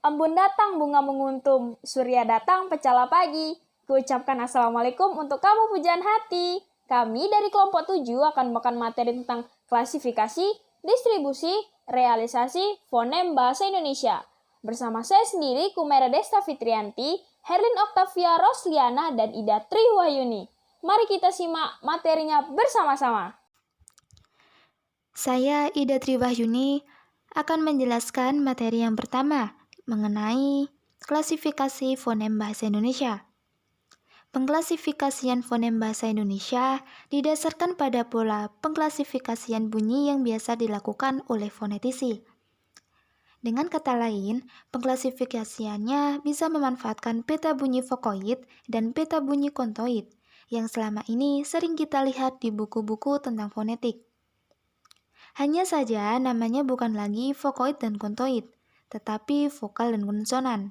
Embun datang bunga menguntum, surya datang pecahlah pagi. Kuucapkan assalamualaikum untuk kamu pujaan hati. Kami dari kelompok 7 akan makan materi tentang klasifikasi, distribusi, realisasi, fonem bahasa Indonesia. Bersama saya sendiri, Kumera Desta Fitrianti, Herlin Octavia Rosliana, dan Ida Triwahyuni. Mari kita simak materinya bersama-sama. Saya Ida Triwahyuni akan menjelaskan materi yang pertama mengenai klasifikasi fonem bahasa Indonesia. Pengklasifikasian fonem bahasa Indonesia didasarkan pada pola pengklasifikasian bunyi yang biasa dilakukan oleh fonetisi. Dengan kata lain, pengklasifikasiannya bisa memanfaatkan peta bunyi vokoid dan peta bunyi kontoid yang selama ini sering kita lihat di buku-buku tentang fonetik. Hanya saja namanya bukan lagi vokoid dan kontoid, tetapi vokal dan konsonan.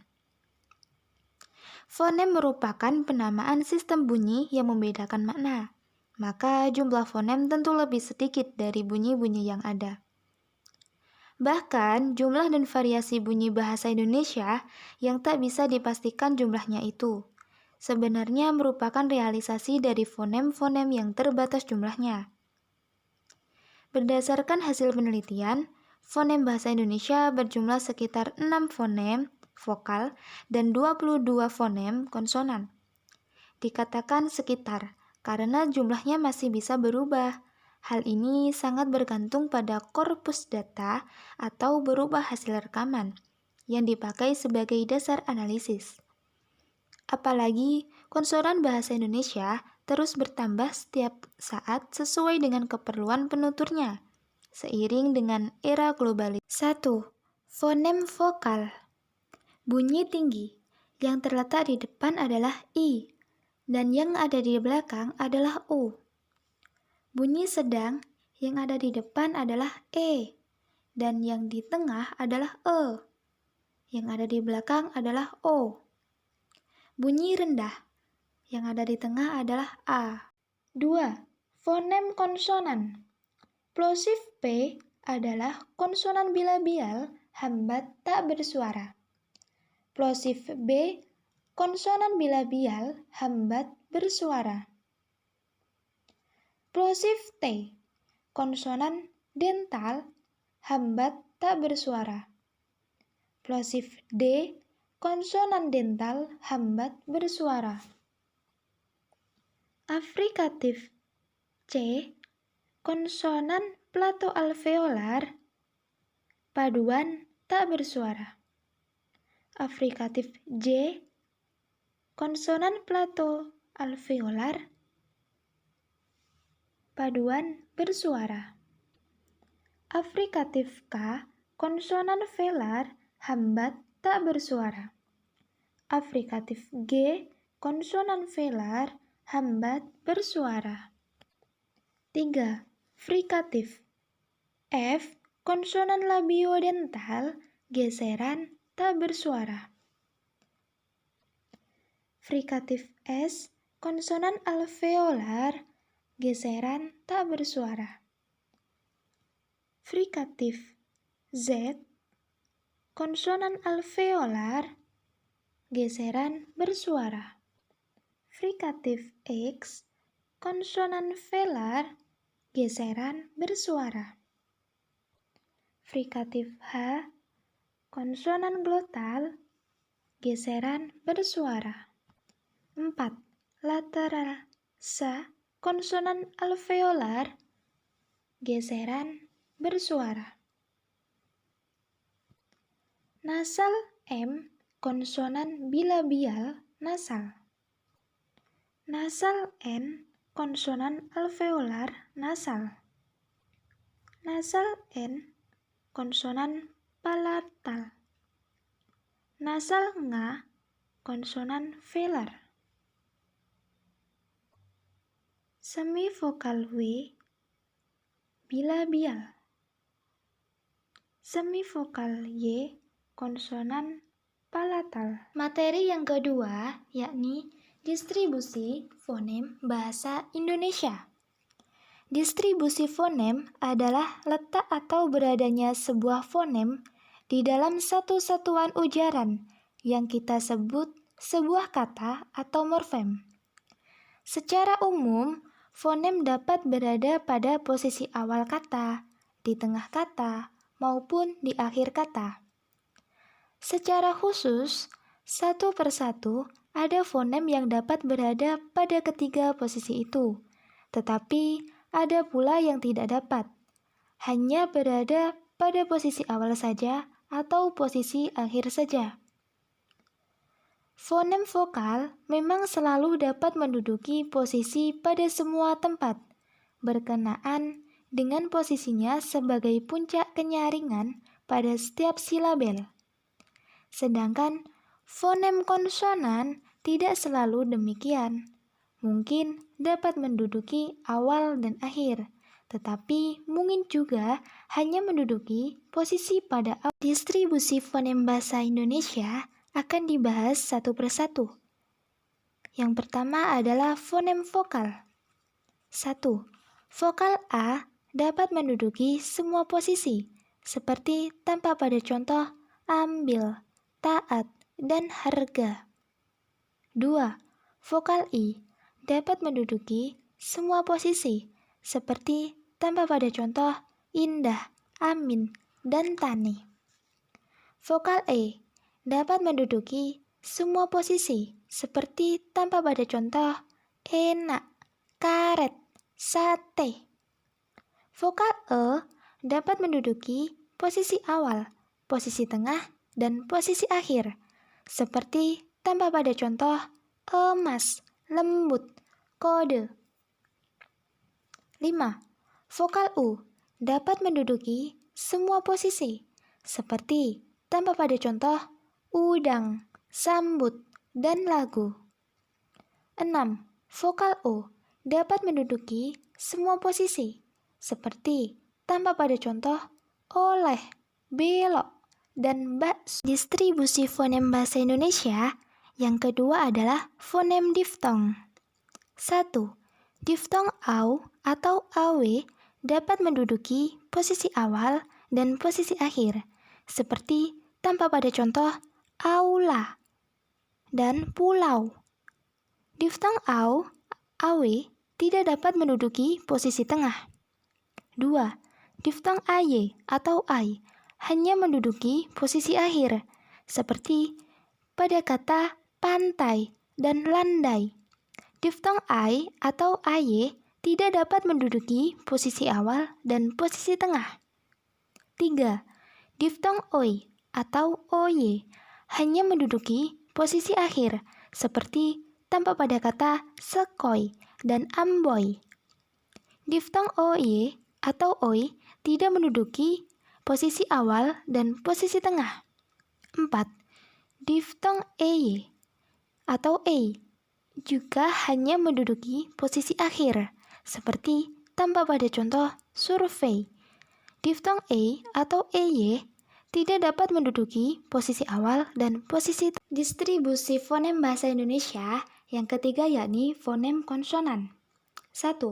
Fonem merupakan penamaan sistem bunyi yang membedakan makna, maka jumlah fonem tentu lebih sedikit dari bunyi-bunyi yang ada. Bahkan, jumlah dan variasi bunyi bahasa Indonesia yang tak bisa dipastikan jumlahnya itu sebenarnya merupakan realisasi dari fonem-fonem yang terbatas jumlahnya. Berdasarkan hasil penelitian, fonem bahasa Indonesia berjumlah sekitar 6 fonem vokal dan 22 fonem konsonan. Dikatakan sekitar karena jumlahnya masih bisa berubah. Hal ini sangat bergantung pada korpus data atau berubah hasil rekaman yang dipakai sebagai dasar analisis. Apalagi konsonan bahasa Indonesia terus bertambah setiap saat sesuai dengan keperluan penuturnya, seiring dengan era globalisasi. 1. Fonem vokal. Bunyi tinggi yang terletak di depan adalah I, dan yang ada di belakang adalah U. Bunyi sedang yang ada di depan adalah E, dan yang di tengah adalah E. Yang ada di belakang adalah O. Bunyi rendah yang ada di tengah adalah A. 2. Fonem konsonan. Plosif P adalah konsonan bilabial hambat tak bersuara. Plosif B, konsonan bilabial hambat bersuara. Plosif T, konsonan dental hambat tak bersuara. Plosif D, konsonan dental hambat bersuara. Afrikatif C, konsonan plato alveolar paduan tak bersuara. Afrikatif J, konsonan plato alveolar paduan bersuara. Afrikatif K, konsonan velar hambat tak bersuara. Afrikatif G, konsonan velar hambat bersuara. 3. Frikatif F, konsonan labiodental geseran tak bersuara. Frikatif S, konsonan alveolar geseran tak bersuara. Frikatif Z, konsonan alveolar geseran bersuara. Frikatif X, konsonan velar geseran bersuara. Frikatif H, konsonan glotal geseran bersuara. 4. Lateral S, konsonan alveolar geseran bersuara. Nasal M, konsonan bilabial nasal. Nasal N, konsonan alveolar nasal. Nasal N, konsonan palatal. Nasal Ng, konsonan velar. Semivokal W, bilabial. Semivokal Y, konsonan palatal. Materi yang kedua yakni distribusi fonem bahasa Indonesia. Distribusi fonem adalah letak atau beradanya sebuah fonem di dalam satu satuan ujaran yang kita sebut sebuah kata atau morfem. Secara umum, fonem dapat berada pada posisi awal kata, di tengah kata, maupun di akhir kata. Secara khusus, satu persatu ada fonem yang dapat berada pada ketiga posisi itu, tetapi ada pula yang tidak dapat, hanya berada pada posisi awal saja atau posisi akhir saja. Fonem vokal memang selalu dapat menduduki posisi pada semua tempat, berkenaan dengan posisinya sebagai puncak kenyaringan pada setiap silabel. Sedangkan fonem konsonan tidak selalu demikian. Mungkin dapat menduduki awal dan akhir, tetapi mungkin juga hanya menduduki posisi pada awal. Distribusi fonem bahasa Indonesia akan dibahas satu persatu. Yang pertama adalah fonem vokal. 1. Vokal A dapat menduduki semua posisi, seperti tanpa pada contoh ambil, taat, dan harga. 2. Vokal I dapat menduduki semua posisi, seperti tanpa pada contoh indah, amin, dan tani. Vokal E dapat menduduki semua posisi, seperti tanpa pada contoh enak, karet, sate. Vokal E dapat menduduki posisi awal, posisi tengah, dan posisi akhir, seperti tanpa pada contoh emas, lembut, kode. 5. Vokal U dapat menduduki semua posisi, seperti tanpa pada contoh udang, sambut, dan lagu. 6. Vokal O dapat menduduki semua posisi, seperti tanpa pada contoh oleh, belok, dan bakso. Distribusi fonem bahasa Indonesia yang kedua adalah fonem diftong. 1. Diftong AU atau AW dapat menduduki posisi awal dan posisi akhir, seperti tanpa pada contoh aula dan pulau. Diftong AU, AW tidak dapat menduduki posisi tengah. 2. Diftong AY atau AY hanya menduduki posisi akhir, seperti pada kata pantai dan landai. Diftong AY atau AY tidak dapat menduduki posisi awal dan posisi tengah. 3. Diftong OY atau OY hanya menduduki posisi akhir, seperti tanpa pada kata sekoi dan amboy. Diftong OY atau OY tidak menduduki posisi awal dan posisi tengah. 4. Diftong EY atau EY juga hanya menduduki posisi akhir, seperti tanpa pada contoh survei. Diftong E atau EY tidak dapat menduduki posisi awal dan posisi distribusi fonem bahasa Indonesia yang ketiga yakni fonem konsonan. 1.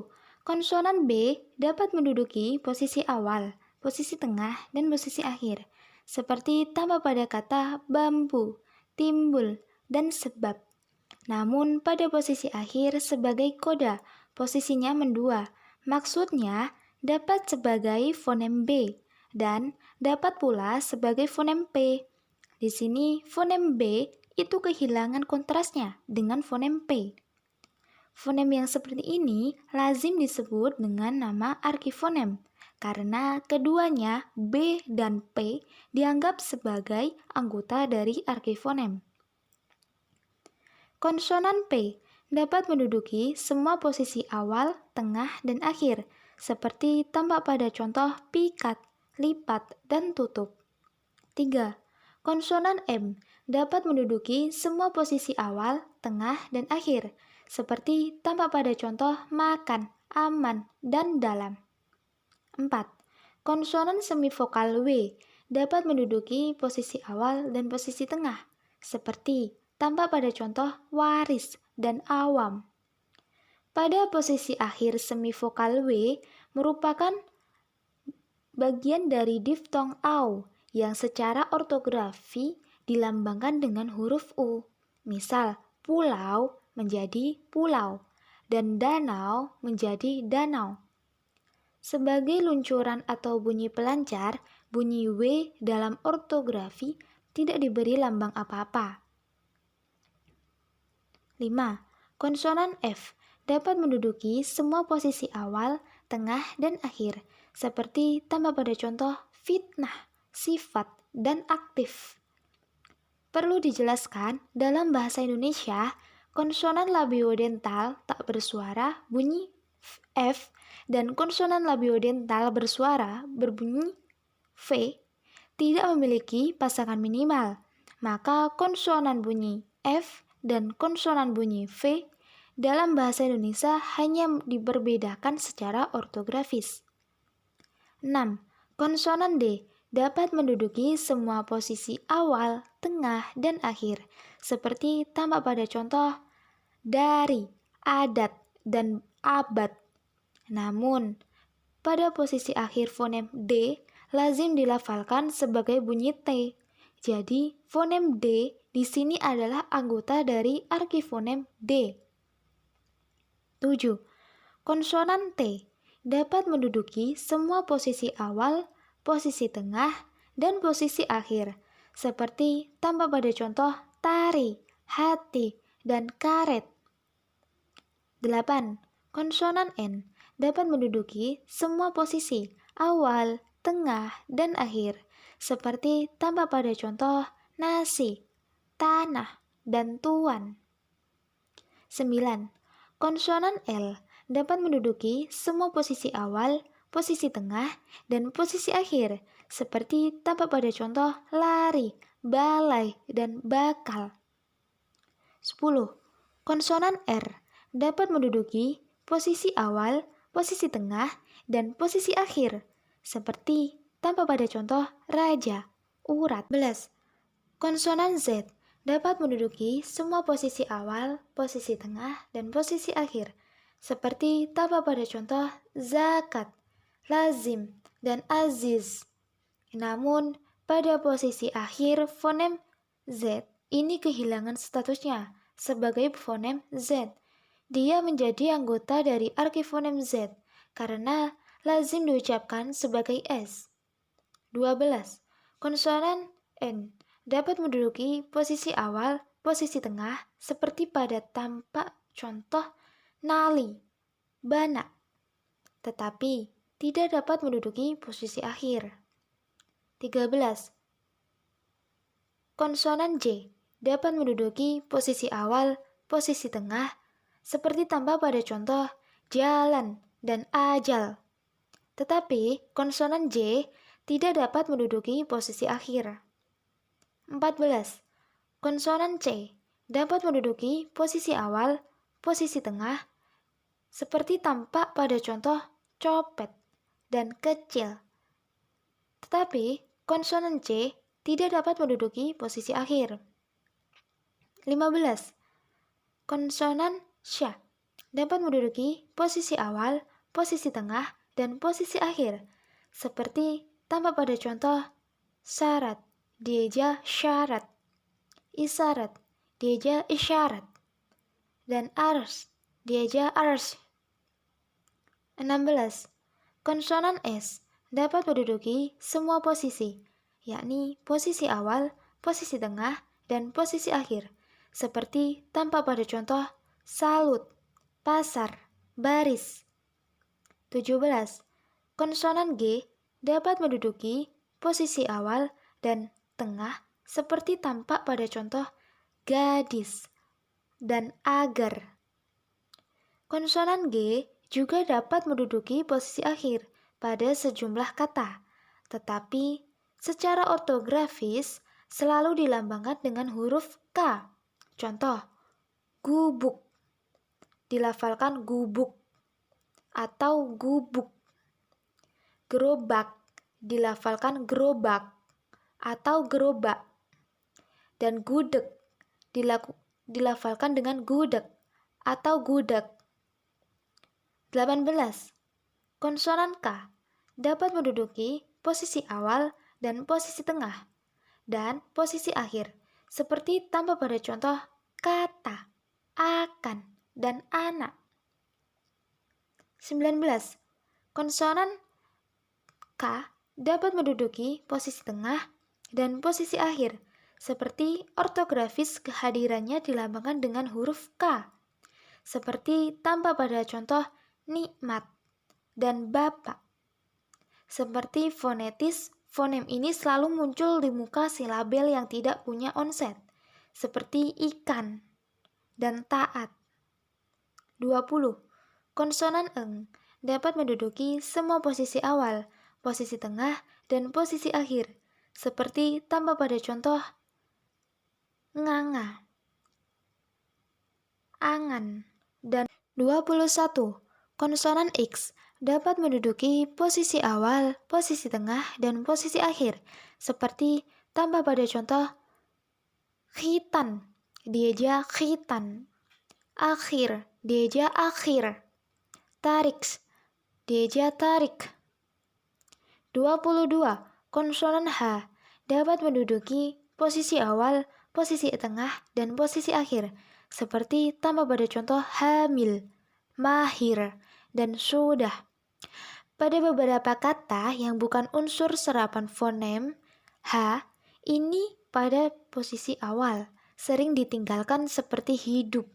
Konsonan B dapat menduduki posisi awal, posisi tengah, dan posisi akhir, seperti tanpa pada kata bambu, timbul, dan sebab. Namun pada posisi akhir sebagai koda, posisinya mendua, maksudnya dapat sebagai fonem B dan dapat pula sebagai fonem P. Di sini fonem B itu kehilangan kontrasnya dengan fonem P. Fonem yang seperti ini lazim disebut dengan nama arkifonem karena keduanya B dan P dianggap sebagai anggota dari arkifonem. Konsonan P dapat menduduki semua posisi awal, tengah, dan akhir, seperti tanpa pada contoh pikat, lipat, dan tutup. 3. Konsonan M dapat menduduki semua posisi awal, tengah, dan akhir, seperti tanpa pada contoh makan, aman, dan dalam. 4. Konsonan semivokal W dapat menduduki posisi awal dan posisi tengah, seperti tanpa pada contoh waris dan awam. Pada posisi akhir semivokal W merupakan bagian dari diftong AU yang secara ortografi dilambangkan dengan huruf U. Misal, pulau menjadi pulau dan danau menjadi danau. Sebagai luncuran atau bunyi pelancar, bunyi W dalam ortografi tidak diberi lambang apa-apa. 5. Konsonan F dapat menduduki semua posisi awal, tengah, dan akhir, seperti tambah pada contoh fitnah, sifat, dan aktif. Perlu dijelaskan, dalam bahasa Indonesia, konsonan labiodental tak bersuara bunyi F dan konsonan labiodental bersuara berbunyi V tidak memiliki pasangan minimal. Maka konsonan bunyi F dan konsonan bunyi V dalam bahasa Indonesia hanya diperbedakan secara ortografis. 6. Konsonan D dapat menduduki semua posisi awal, tengah, dan akhir, seperti tambah pada contoh dari, adat, dan abad. Namun, pada posisi akhir fonem D lazim dilafalkan sebagai bunyi T. Jadi, fonem D di sini adalah anggota dari arkifonem D. 7. Konsonan T dapat menduduki semua posisi awal, posisi tengah, dan posisi akhir, seperti tambah pada contoh tari, hati, dan karet. 8. Konsonan N dapat menduduki semua posisi awal, tengah, dan akhir, seperti tambah pada contoh nasi, tanah, dan tuan. 9. Konsonan L dapat menduduki semua posisi awal, posisi tengah, dan posisi akhir, seperti tambah pada contoh lari, balai, dan bakal. 10. Konsonan R dapat menduduki posisi awal, posisi tengah, dan posisi akhir, seperti tambah pada contoh raja, urat. 11. Konsonan Z dapat menduduki semua posisi awal, posisi tengah, dan posisi akhir, seperti tambah pada contoh zakat, lazim, dan aziz. Namun, pada posisi akhir fonem Z ini kehilangan statusnya sebagai fonem Z. Dia menjadi anggota dari arkifonem Z karena lazim diucapkan sebagai S. 12. Konsonan N dapat menduduki posisi awal, posisi tengah, seperti pada tampak contoh nali, bana, tetapi tidak dapat menduduki posisi akhir. 13. Konsonan J dapat menduduki posisi awal, posisi tengah, seperti tambah pada contoh jalan dan ajal. Tetapi konsonan J tidak dapat menduduki posisi akhir. 14. Konsonan C dapat menduduki posisi awal, posisi tengah, seperti tampak pada contoh copet dan kecil. Tetapi konsonan C tidak dapat menduduki posisi akhir. 15. Konsonan Sya dapat menduduki posisi awal, posisi tengah, dan posisi akhir, seperti tambah pada contoh syarat, dieja syarat, isyarat, dieja isyarat, dan ars, dieja ars. 16. Konsonan S dapat menduduki semua posisi, yakni posisi awal, posisi tengah, dan posisi akhir, seperti tampak pada contoh salut, pasar, baris. 17. Konsonan G dapat menduduki posisi awal dan tengah, seperti tampak pada contoh gadis dan agar. Konsonan G juga dapat menduduki posisi akhir pada sejumlah kata, tetapi secara ortografis selalu dilambangkan dengan huruf K. Contoh, gubuk, dilafalkan gubuk atau gubuk. Gerobak, dilafalkan gerobak atau gerobak. Dan gudeg, dilafalkan dengan gudeg atau gudeg. 18. Konsonan K dapat menduduki posisi awal dan posisi tengah, dan posisi akhir, seperti tanpa pada contoh kata, akan, dan anak. 19. Konsonan K dapat menduduki posisi tengah dan posisi akhir, seperti ortografis kehadirannya dilambangkan dengan huruf K, seperti tanpa pada contoh nikmat dan bapak. Seperti fonetis, fonem ini selalu muncul di muka silabel yang tidak punya onset, seperti ikan dan taat. 20. Konsonan eng dapat menduduki semua posisi awal, posisi tengah, dan posisi akhir, seperti tanpa pada contoh nganga, angan, dan 21. Konsonan X dapat menduduki posisi awal, posisi tengah, dan posisi akhir, seperti tanpa pada contoh khitan, dieja khitan, akhir, dieja akhir, tariks, dieja tarik. 22. Konsonan H dapat menduduki posisi awal, posisi tengah, dan posisi akhir, seperti tanpa pada contoh hamil, mahir, dan sudah. Pada beberapa kata yang bukan unsur serapan fonem, H ini pada posisi awal sering ditinggalkan seperti hidup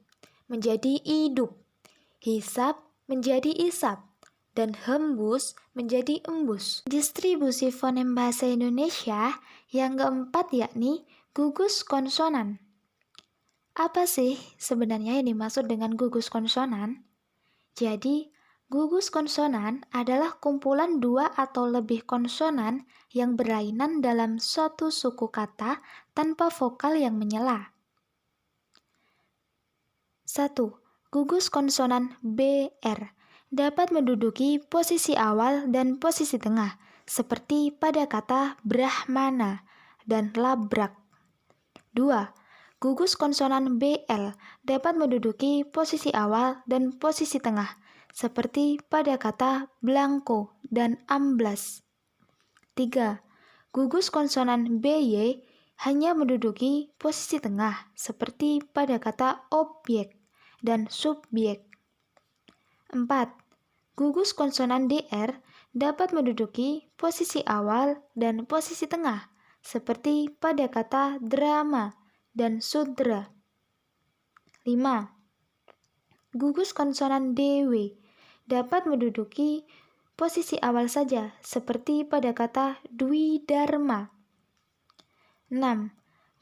menjadi hidup, hisap menjadi isap, dan hembus menjadi embus. Distribusi fonem bahasa Indonesia yang keempat yakni gugus konsonan. Apa sih sebenarnya yang dimaksud dengan gugus konsonan? Jadi, gugus konsonan adalah kumpulan dua atau lebih konsonan yang berlainan dalam suatu suku kata tanpa vokal yang menyela. 1. Gugus konsonan BR dapat menduduki posisi awal dan posisi tengah, seperti pada kata Brahmana dan labrak. 2. Gugus konsonan BL dapat menduduki posisi awal dan posisi tengah, seperti pada kata blanko dan amblas. 3. Gugus konsonan BY hanya menduduki posisi tengah, seperti pada kata objek dan subjek. 4. Gugus konsonan DR dapat menduduki posisi awal dan posisi tengah, seperti pada kata drama dan sudra. 5. Gugus konsonan DW dapat menduduki posisi awal saja, seperti pada kata dwi dharma. 6.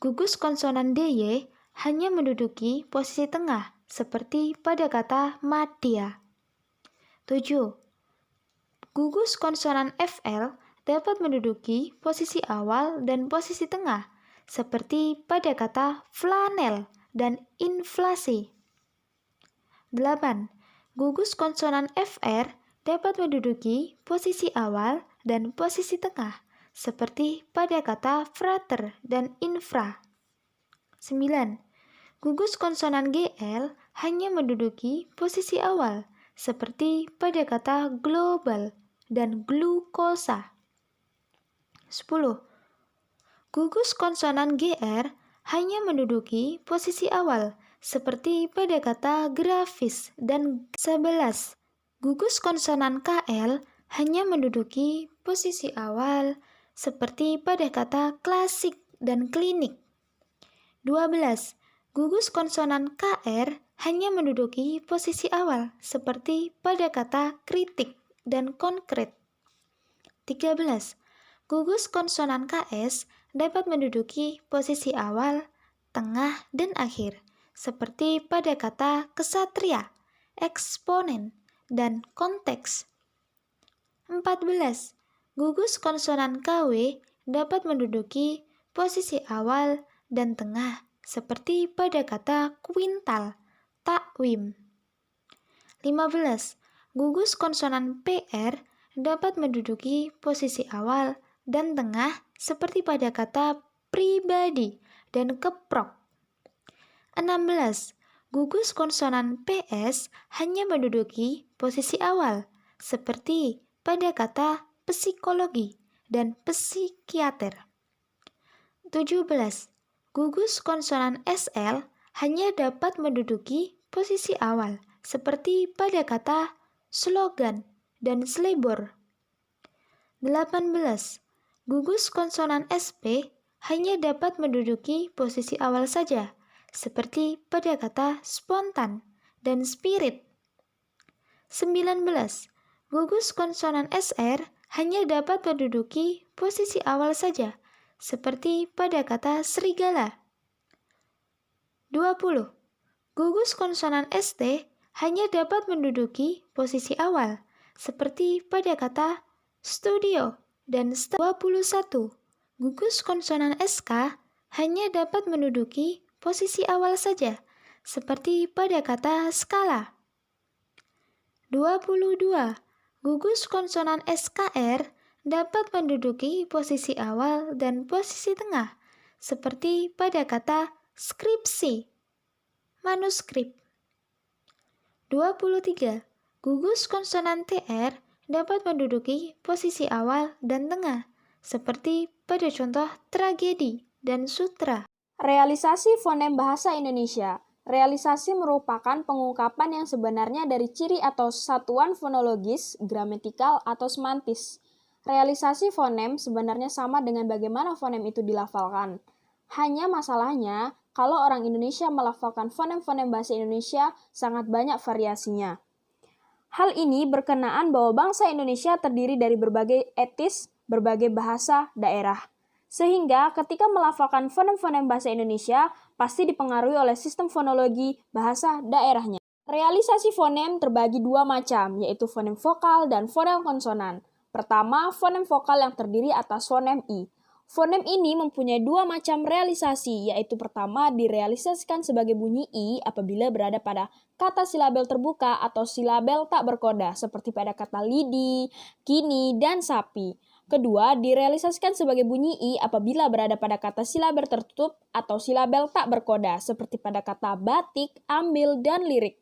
Gugus konsonan DY hanya menduduki posisi tengah, seperti pada kata madya. 7. Gugus konsonan FL dapat menduduki posisi awal dan posisi tengah, seperti pada kata flanel dan inflasi. 8. Gugus konsonan FR dapat menduduki posisi awal dan posisi tengah, seperti pada kata frater dan infra. 9. Gugus konsonan GL hanya menduduki posisi awal, seperti pada kata global dan glukosa. 10. Gugus konsonan GR hanya menduduki posisi awal, seperti pada kata grafis dan 11. Gugus konsonan KL hanya menduduki posisi awal, seperti pada kata klasik dan klinik. 12. Gugus konsonan KR hanya menduduki posisi awal, seperti pada kata kritik dan konkret. 13. Gugus konsonan KS dapat menduduki posisi awal, tengah, dan akhir, seperti pada kata kesatria, eksponen, dan konteks. 14. Gugus konsonan KW dapat menduduki posisi awal dan tengah, seperti pada kata kuintal, takwim. 15. Gugus konsonan PR dapat menduduki posisi awal dan tengah, seperti pada kata pribadi dan keprok. 16. Gugus konsonan PS hanya menduduki posisi awal, seperti pada kata psikologi dan psikiater. 17. Gugus konsonan SL hanya dapat menduduki posisi awal, seperti pada kata slogan dan selebor. 18. Gugus konsonan SP hanya dapat menduduki posisi awal saja, seperti pada kata spontan dan spirit. 19. Gugus konsonan SR hanya dapat menduduki posisi awal saja, seperti pada kata serigala. 20. Gugus konsonan ST hanya dapat menduduki posisi awal, seperti pada kata studio dan 21. Gugus konsonan SK hanya dapat menduduki posisi awal saja, seperti pada kata skala. 22. Gugus konsonan SKR dapat menduduki posisi awal dan posisi tengah, seperti pada kata skripsi, manuskrip. 23. Gugus konsonan TR dapat menduduki posisi awal dan tengah, seperti pada contoh tragedi dan sutra. Realisasi fonem bahasa Indonesia. Realisasi merupakan pengungkapan yang sebenarnya dari ciri atau satuan fonologis, gramatikal, atau semantis. Realisasi fonem sebenarnya sama dengan bagaimana fonem itu dilafalkan. Hanya masalahnya, kalau orang Indonesia melafalkan fonem-fonem bahasa Indonesia sangat banyak variasinya. Hal ini berkenaan bahwa bangsa Indonesia terdiri dari berbagai etnis, berbagai bahasa, daerah. Sehingga ketika melafalkan fonem-fonem bahasa Indonesia, pasti dipengaruhi oleh sistem fonologi bahasa daerahnya. Realisasi fonem terbagi dua macam, yaitu fonem vokal dan fonem konsonan. Pertama, fonem vokal yang terdiri atas fonem I. Fonem ini mempunyai dua macam realisasi, yaitu pertama direalisasikan sebagai bunyi I apabila berada pada kata silabel terbuka atau silabel tak berkoda, seperti pada kata lidi, kini, dan sapi. Kedua, direalisasikan sebagai bunyi I apabila berada pada kata silabel tertutup atau silabel tak berkoda, seperti pada kata batik, ambil, dan lirik.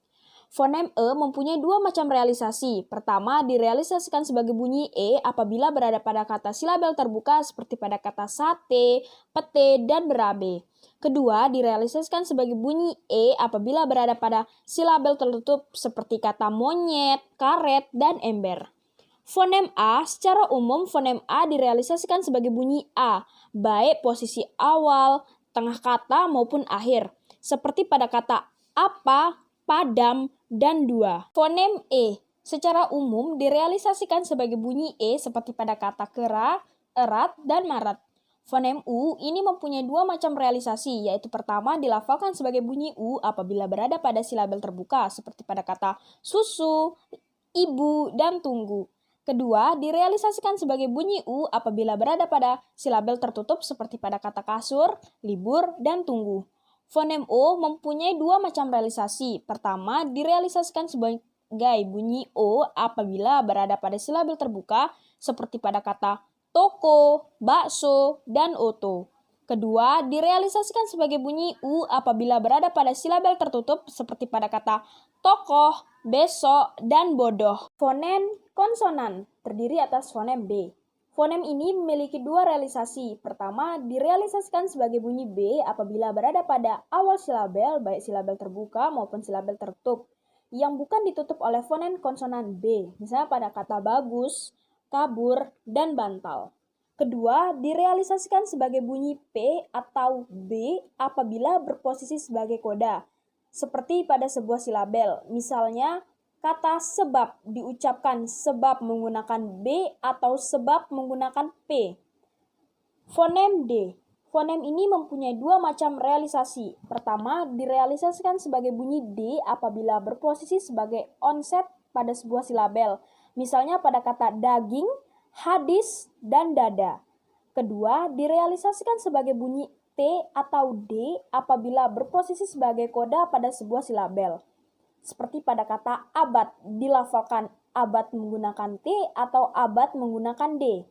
Fonem E mempunyai dua macam realisasi. Pertama, direalisasikan sebagai bunyi E apabila berada pada kata silabel terbuka seperti pada kata sate, pete, dan berabe. Kedua, direalisasikan sebagai bunyi E apabila berada pada silabel tertutup seperti kata monyet, karet, dan ember. Fonem A, secara umum fonem A direalisasikan sebagai bunyi A, baik posisi awal, tengah kata maupun akhir, seperti pada kata apa, padam, dan dua. Fonem E, secara umum direalisasikan sebagai bunyi E seperti pada kata kera, erat, dan maret. Fonem U ini mempunyai dua macam realisasi, yaitu pertama dilafalkan sebagai bunyi U apabila berada pada silabel terbuka, seperti pada kata susu, ibu, dan tunggu. Kedua, direalisasikan sebagai bunyi U apabila berada pada silabel tertutup seperti pada kata kasur, libur, dan tunggu. Fonem O mempunyai dua macam realisasi. Pertama, direalisasikan sebagai bunyi O apabila berada pada silabel terbuka seperti pada kata toko, bakso, dan oto. Kedua, direalisasikan sebagai bunyi U apabila berada pada silabel tertutup seperti pada kata tokoh, besok, dan bodoh. Fonem konsonan terdiri atas fonem B. Fonem ini memiliki dua realisasi. Pertama, direalisasikan sebagai bunyi B apabila berada pada awal silabel, baik silabel terbuka maupun silabel tertutup, yang bukan ditutup oleh fonem konsonan B, misalnya pada kata bagus, kabur, dan bantal. Kedua, direalisasikan sebagai bunyi P atau B apabila berposisi sebagai koda, seperti pada sebuah silabel. Misalnya, kata sebab diucapkan sebab menggunakan B atau sebab menggunakan P. Fonem D. Fonem ini mempunyai dua macam realisasi. Pertama, direalisasikan sebagai bunyi D apabila berposisi sebagai onset pada sebuah silabel. Misalnya pada kata daging, hadis, dan dada. Kedua, direalisasikan sebagai bunyi T atau D apabila berposisi sebagai koda pada sebuah silabel. Seperti pada kata abad, dilafalkan abad menggunakan T atau abad menggunakan D.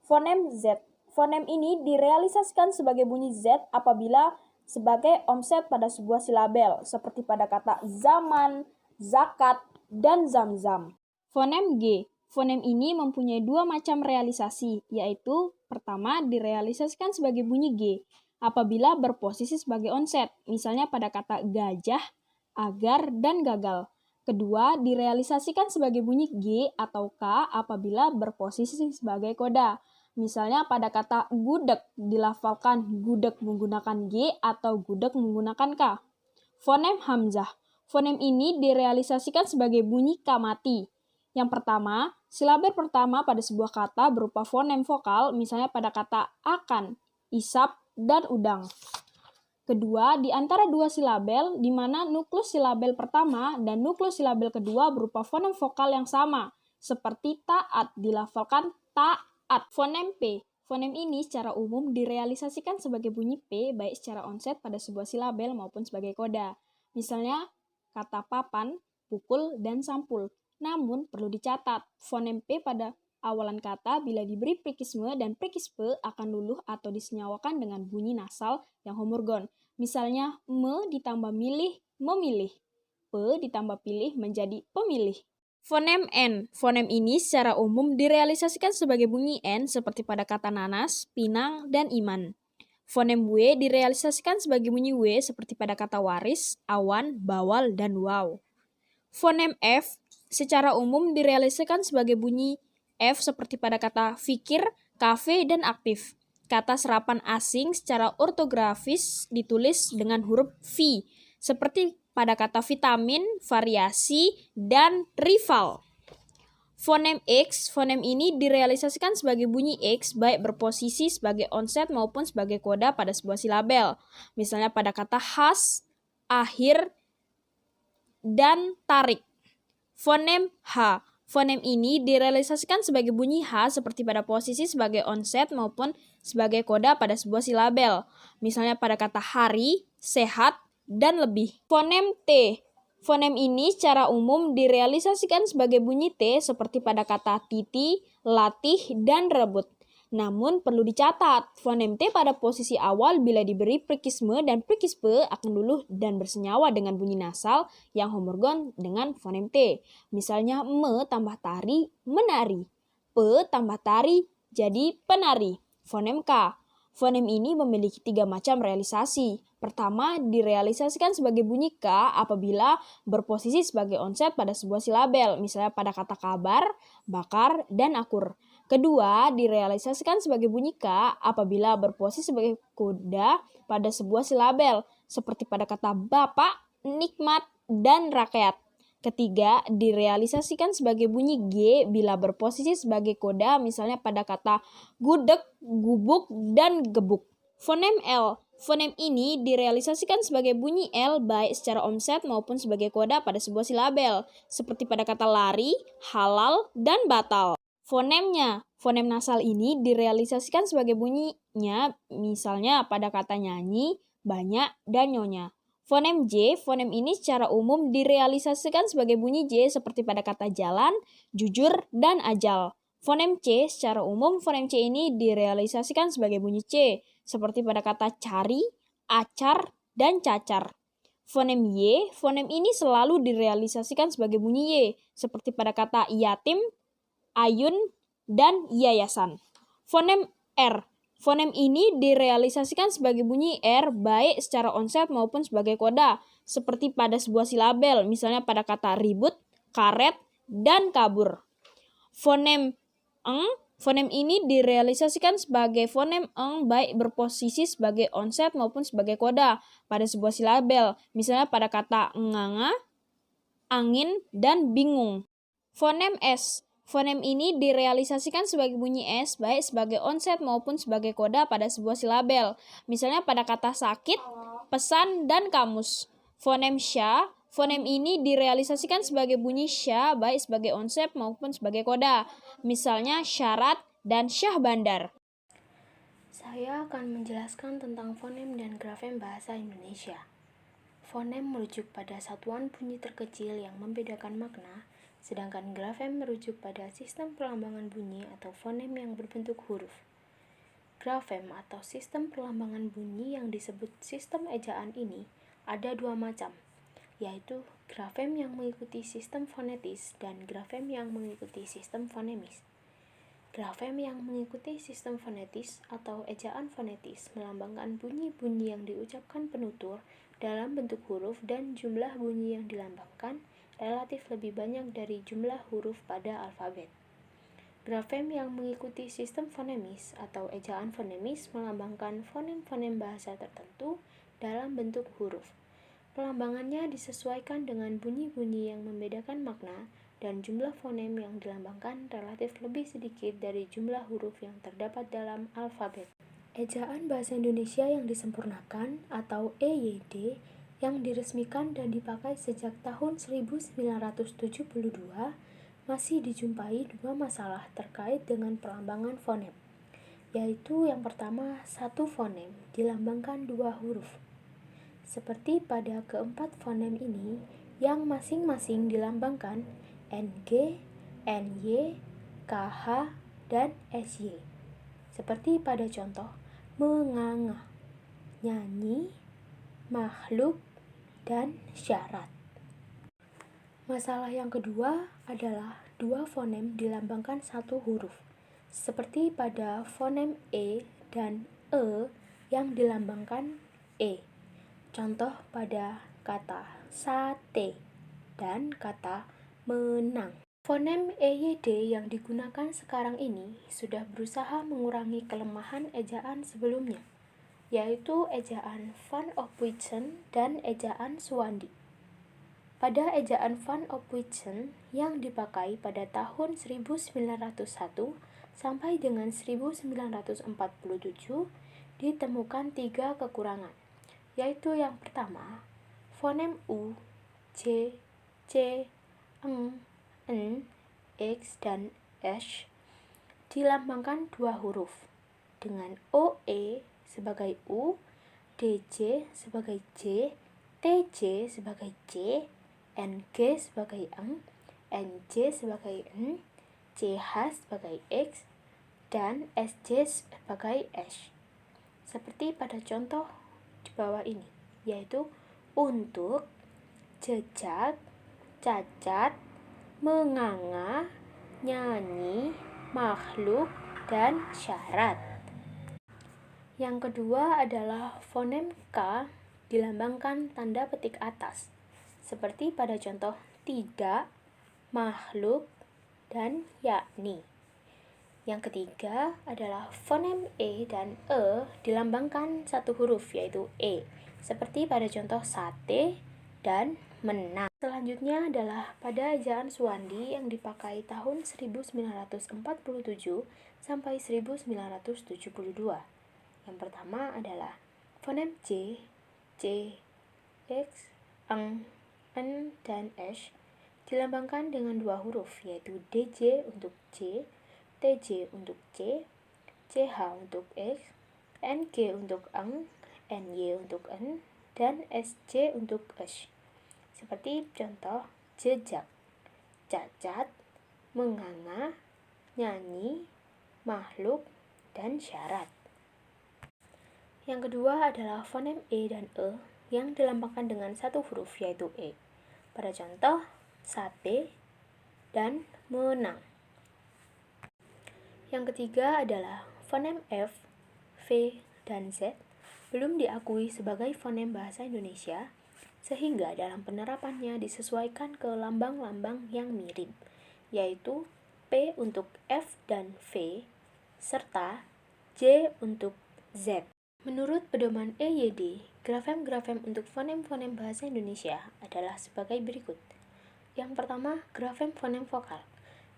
Fonem Z. Fonem ini direalisasikan sebagai bunyi Z apabila sebagai onset pada sebuah silabel, seperti pada kata zaman, zakat, dan zam-zam. Fonem G. Fonem ini mempunyai dua macam realisasi, yaitu pertama direalisasikan sebagai bunyi G apabila berposisi sebagai onset, misalnya pada kata gajah, agar, dan gagal. Kedua, direalisasikan sebagai bunyi G atau K apabila berposisi sebagai koda. Misalnya pada kata gudeg dilafalkan gudeg menggunakan G atau gudeg menggunakan K. Fonem hamzah. Fonem ini direalisasikan sebagai bunyi K mati. Yang pertama, silabel pertama pada sebuah kata berupa fonem vokal, misalnya pada kata akan, isap, dan udang. Kedua, di antara dua silabel, di mana nuklus silabel pertama dan nuklus silabel kedua berupa fonem vokal yang sama, seperti taat dilafalkan taat. Fonem P. Fonem ini secara umum direalisasikan sebagai bunyi P baik secara onset pada sebuah silabel maupun sebagai koda. Misalnya, kata papan, pukul, dan sampul. Namun, perlu dicatat, fonem P pada awalan kata bila diberi prikisme dan prikispe akan luluh atau disenyawakan dengan bunyi nasal yang homorgon. Misalnya, me ditambah milih, memilih. Pe ditambah pilih menjadi pemilih. Fonem N. Fonem ini secara umum direalisasikan sebagai bunyi N seperti pada kata nanas, pinang, dan iman. Fonem W direalisasikan sebagai bunyi W seperti pada kata waris, awan, bawal, dan wow. Fonem F secara umum direalisasikan sebagai bunyi F seperti pada kata fikir, kafe, dan aktif. Kata serapan asing secara ortografis ditulis dengan huruf V, seperti pada kata vitamin, variasi, dan rival. Fonem X, fonem ini direalisasikan sebagai bunyi X baik berposisi sebagai onset maupun sebagai koda pada sebuah silabel. Misalnya pada kata khas, akhir, dan tarik. Fonem H. Fonem ini direalisasikan sebagai bunyi H seperti pada posisi sebagai onset maupun sebagai koda pada sebuah silabel. Misalnya pada kata hari, sehat, dan lebih. Fonem T. Fonem ini secara umum direalisasikan sebagai bunyi T seperti pada kata titi, latih, dan rebut. Namun perlu dicatat, fonem T pada posisi awal bila diberi prikisme dan prikispe akan luluh dan bersenyawa dengan bunyi nasal yang homorgon dengan fonem T. Misalnya me tambah tari, menari. Pe tambah tari, jadi penari. Fonem K. Fonem ini memiliki 3 macam realisasi. Pertama, direalisasikan sebagai bunyi K apabila berposisi sebagai onset pada sebuah silabel, misalnya pada kata kabar, bakar, dan akur. Kedua, direalisasikan sebagai bunyi K apabila berposisi sebagai koda pada sebuah silabel, seperti pada kata bapak, nikmat, dan rakyat. Ketiga, direalisasikan sebagai bunyi G bila berposisi sebagai koda, misalnya pada kata gudeg, gubuk, dan gebuk. Fonem L. Fonem ini direalisasikan sebagai bunyi L baik secara onset maupun sebagai koda pada sebuah silabel, seperti pada kata lari, halal, dan batal. Fonemnya. Fonem nasal ini direalisasikan sebagai bunyinya, misalnya pada kata nyanyi, banyak, dan nyonya. Fonem J, fonem ini secara umum direalisasikan sebagai bunyi J seperti pada kata jalan, jujur, dan ajal. Fonem C, secara umum fonem C ini direalisasikan sebagai bunyi C, seperti pada kata cari, acar, dan cacar. Fonem Y, fonem ini selalu direalisasikan sebagai bunyi Y, seperti pada kata yatim, ayun, dan yayasan. Fonem R, fonem ini direalisasikan sebagai bunyi R baik secara onset maupun sebagai koda, seperti pada sebuah silabel, misalnya pada kata ribut, karet, dan kabur. Fonem eng, fonem ini direalisasikan sebagai fonem eng baik berposisi sebagai onset maupun sebagai koda pada sebuah silabel, misalnya pada kata nganga, angin, dan bingung. Fonem S, fonem ini direalisasikan sebagai bunyi S baik sebagai onset maupun sebagai koda pada sebuah silabel, misalnya pada kata sakit, pesan, dan kamus. Fonem Sya, fonem ini direalisasikan sebagai bunyi Sya baik sebagai onset maupun sebagai koda, misalnya syarat dan syah bandar. Saya akan menjelaskan tentang fonem dan grafem bahasa Indonesia. Fonem merujuk pada satuan bunyi terkecil yang membedakan makna, sedangkan grafem merujuk pada sistem perlambangan bunyi atau fonem yang berbentuk huruf. Grafem atau sistem perlambangan bunyi yang disebut sistem ejaan ini ada 2 macam. yaitu grafem yang mengikuti sistem fonetis dan grafem yang mengikuti sistem fonemis. Grafem yang mengikuti sistem fonetis atau ejaan fonetis melambangkan bunyi-bunyi yang diucapkan penutur dalam bentuk huruf dan jumlah bunyi yang dilambangkan relatif lebih banyak dari jumlah huruf pada alfabet. Grafem yang mengikuti sistem fonemis atau ejaan fonemis melambangkan fonem-fonem bahasa tertentu dalam bentuk huruf. Pelambangannya disesuaikan dengan bunyi-bunyi yang membedakan makna dan jumlah fonem yang dilambangkan relatif lebih sedikit dari jumlah huruf yang terdapat dalam alfabet. Ejaan Bahasa Indonesia yang disempurnakan atau EYD yang diresmikan dan dipakai sejak tahun 1972 masih dijumpai dua masalah terkait dengan pelambangan fonem, yaitu yang pertama, satu fonem dilambangkan dua huruf. Seperti pada keempat fonem ini yang masing-masing dilambangkan NG, NY, KH, dan SY. Seperti pada contoh menganga, nyanyi, makhluk, dan syarat. Masalah yang kedua adalah dua fonem dilambangkan satu huruf. Seperti pada fonem E dan E yang dilambangkan E. Contoh pada kata sate dan kata menang. Fonem EYD yang digunakan sekarang ini sudah berusaha mengurangi kelemahan ejaan sebelumnya, yaitu ejaan Van Ophuijsen dan ejaan Suwandi. Pada ejaan Van Ophuijsen yang dipakai pada tahun 1901 sampai dengan 1947 ditemukan tiga kekurangan, yaitu yang pertama, fonem U, J, C, N, X, dan S dilambangkan dua huruf dengan OE sebagai U, DJ sebagai J, TJ sebagai J, NG sebagai N, NJ sebagai N, CH sebagai X, dan SJ sebagai S. Seperti pada contoh di bawah ini, yaitu untuk, jejak, cacat, menganga, nyanyi, makhluk, dan syarat. Yang kedua adalah fonem K dilambangkan tanda petik atas, seperti pada contoh tidak, makhluk, dan yakni. Yang ketiga adalah fonem E dan E dilambangkan satu huruf, yaitu E, seperti pada contoh sate dan menang. Selanjutnya adalah pada ejaan Suwandi yang dipakai tahun 1947 sampai 1972. Yang pertama adalah fonem J, C, X, N, dan S dilambangkan dengan dua huruf, yaitu DJ untuk C, TJ untuk C, CH untuk X, NG untuk N, NY untuk N, dan SJ untuk S. Seperti contoh jejak, cacat, menganga, nyanyi, makhluk, dan syarat. Yang kedua adalah fonem E dan E yang dilambangkan dengan satu huruf, yaitu E. Pada contoh sate dan menang. Yang ketiga adalah fonem F, V, dan Z belum diakui sebagai fonem bahasa Indonesia, sehingga dalam penerapannya disesuaikan ke lambang-lambang yang mirip, yaitu P untuk F dan V, serta J untuk Z. Menurut pedoman EYD, grafem-grafem untuk fonem-fonem bahasa Indonesia adalah sebagai berikut. Yang pertama, grafem fonem vokal.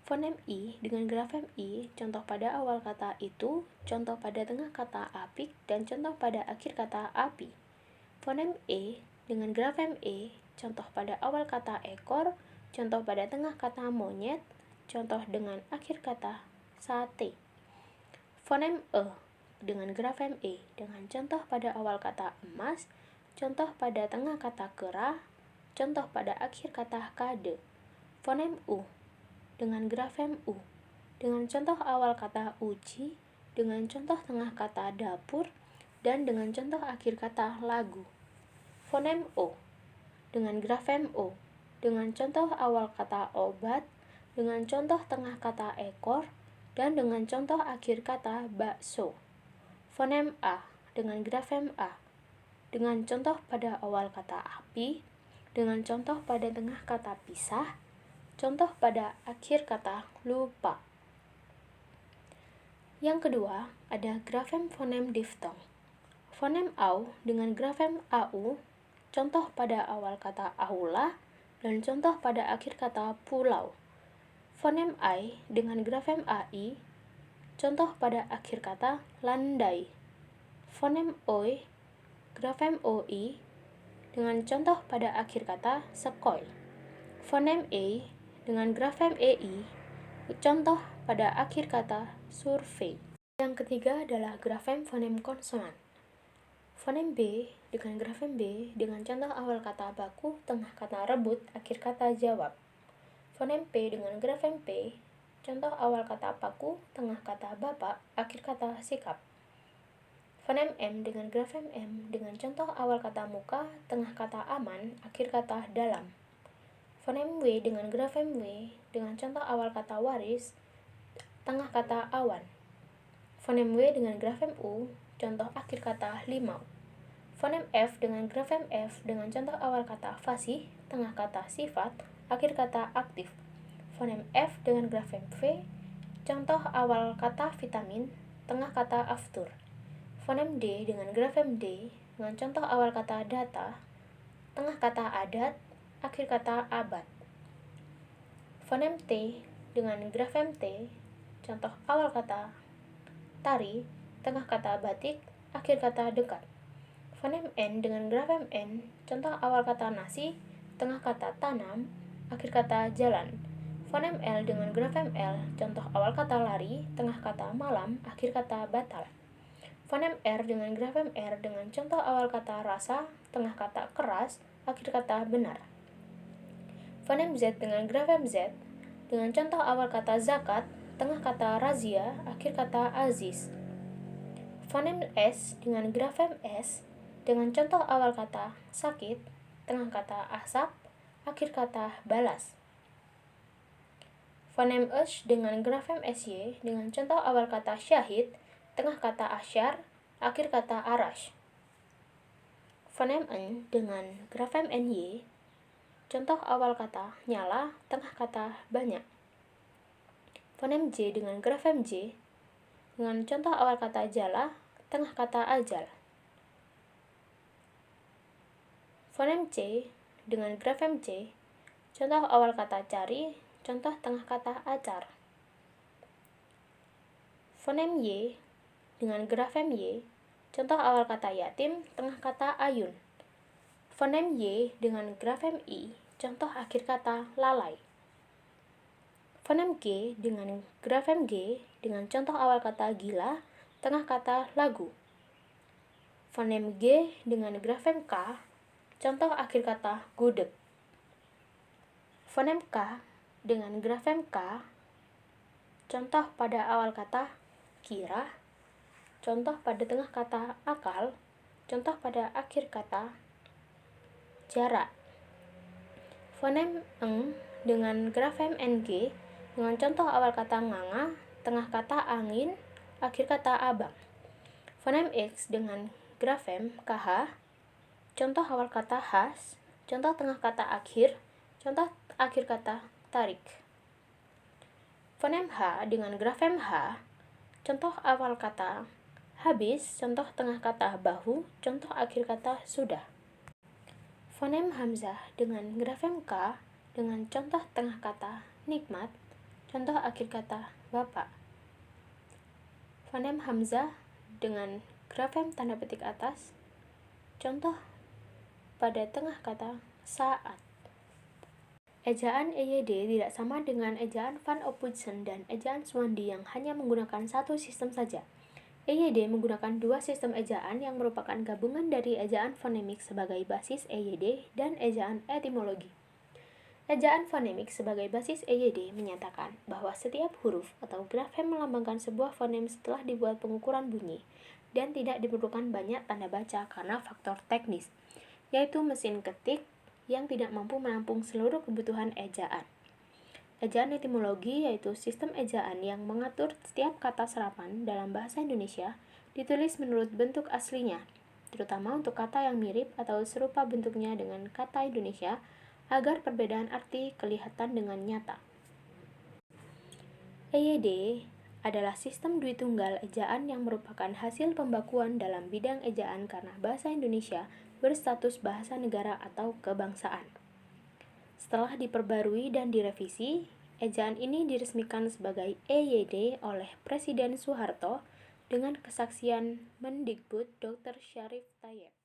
Fonem I dengan grafem I, contoh pada awal kata itu, contoh pada tengah kata apik, dan contoh pada akhir kata api. Fonem E dengan grafem E, contoh pada awal kata ekor, contoh pada tengah kata monyet, contoh dengan akhir kata sate. Fonem E dengan grafem E dengan contoh pada awal kata emas, contoh pada tengah kata kerah, contoh pada akhir kata kade. Fonem U dengan grafem U dengan contoh awal kata uji, dengan contoh tengah kata dapur, dan dengan contoh akhir kata lagu. Fonem O dengan grafem O, dengan contoh awal kata obat, dengan contoh tengah kata ekor, dan dengan contoh akhir kata bakso. Fonem A dengan grafem A, dengan contoh pada awal kata api, dengan contoh pada tengah kata pisah, contoh pada akhir kata lupa. Yang kedua, ada grafem fonem diftong. Fonem AU dengan grafem AU, contoh pada awal kata aula, dan contoh pada akhir kata pulau. Fonem I dengan grafem AI, contoh pada akhir kata landai. Fonem OI, grafem OI, dengan contoh pada akhir kata sekoi. Fonem E dengan grafem EI, contoh pada akhir kata survei. Yang ketiga adalah grafem fonem konsonan. Fonem B dengan grafem B dengan contoh awal kata baku, tengah kata rebut, akhir kata jawab. Fonem P dengan grafem P, contoh awal kata paku, tengah kata bapak, akhir kata sikap. Fonem M dengan grafem M dengan contoh awal kata muka, tengah kata aman, akhir kata dalam. Fonem W dengan grafem W dengan contoh awal kata waris, tengah kata awan. Fonem W dengan grafem U, contoh akhir kata limau. Fonem F dengan grafem F dengan contoh awal kata fasih, tengah kata sifat, akhir kata aktif. Fonem F dengan grafem V, contoh awal kata vitamin, tengah kata aftur. Fonem D dengan grafem D dengan contoh awal kata data, tengah kata adat, akhir kata abad. Fonem T dengan grafem T, contoh awal kata tari, tengah kata batik, akhir kata dekat. Fonem N dengan grafem N, contoh awal kata nasi, tengah kata tanam, akhir kata jalan. Fonem L dengan grafem L, contoh awal kata lari, tengah kata malam, akhir kata batal. Fonem R dengan grafem R dengan contoh awal kata rasa, tengah kata keras, akhir kata benar. Fonem Z dengan grafem Z dengan contoh awal kata zakat, tengah kata razia, akhir kata aziz. Fonem S dengan grafem S dengan contoh awal kata sakit, tengah kata asap, akhir kata balas. Fonem S dengan grafem SY dengan contoh awal kata syahid, tengah kata asyar, akhir kata arash. Fonem N dengan grafem NY, contoh awal kata nyala, tengah kata banyak. Fonem J dengan grafem J dengan contoh awal kata jala, tengah kata ajal. Fonem C dengan grafem C, contoh awal kata cari, contoh tengah kata acar. Fonem Y dengan grafem Y, contoh awal kata yatim, tengah kata ayun. Fonem Y dengan grafem I, contoh akhir kata lalai. Fonem G dengan grafem G dengan contoh awal kata gila, tengah kata lagu. Fonem G dengan grafem K, contoh akhir kata gudeg. Fonem K dengan grafem K, contoh pada awal kata kira, contoh pada tengah kata akal, contoh pada akhir kata jarak. Fonem eng dengan grafem NG dengan contoh awal kata nganga, tengah kata angin, akhir kata abang. Fonem X dengan grafem KH, contoh awal kata khas, contoh tengah kata akhir, contoh akhir kata tarik. Fonem H dengan grafem H, contoh awal kata habis, contoh tengah kata bahu, contoh akhir kata sudah. Fonem Hamzah dengan grafem K dengan contoh tengah kata nikmat, contoh akhir kata bapak. Fonem Hamzah dengan grafem tanda petik atas, contoh pada tengah kata saat. Ejaan EYD tidak sama dengan ejaan Van Ophuijsen dan ejaan Swandi yang hanya menggunakan satu sistem saja. EYD menggunakan dua sistem ejaan yang merupakan gabungan dari ejaan fonemik sebagai basis EYD dan ejaan etimologi. Ejaan fonemik sebagai basis EYD menyatakan bahwa setiap huruf atau grafem melambangkan sebuah fonem setelah dibuat pengukuran bunyi dan tidak diperlukan banyak tanda baca karena faktor teknis, yaitu mesin ketik, yang tidak mampu menampung seluruh kebutuhan ejaan. Ejaan etimologi yaitu sistem ejaan yang mengatur setiap kata serapan dalam bahasa Indonesia ditulis menurut bentuk aslinya, terutama untuk kata yang mirip atau serupa bentuknya dengan kata Indonesia agar perbedaan arti kelihatan dengan nyata. EYD adalah sistem Dwitunggal ejaan yang merupakan hasil pembakuan dalam bidang ejaan karena bahasa Indonesia berstatus bahasa negara atau kebangsaan. Setelah diperbarui dan direvisi, ejaan ini diresmikan sebagai EYD oleh Presiden Soeharto dengan kesaksian Mendikbud Dr. Syarif Tayeb.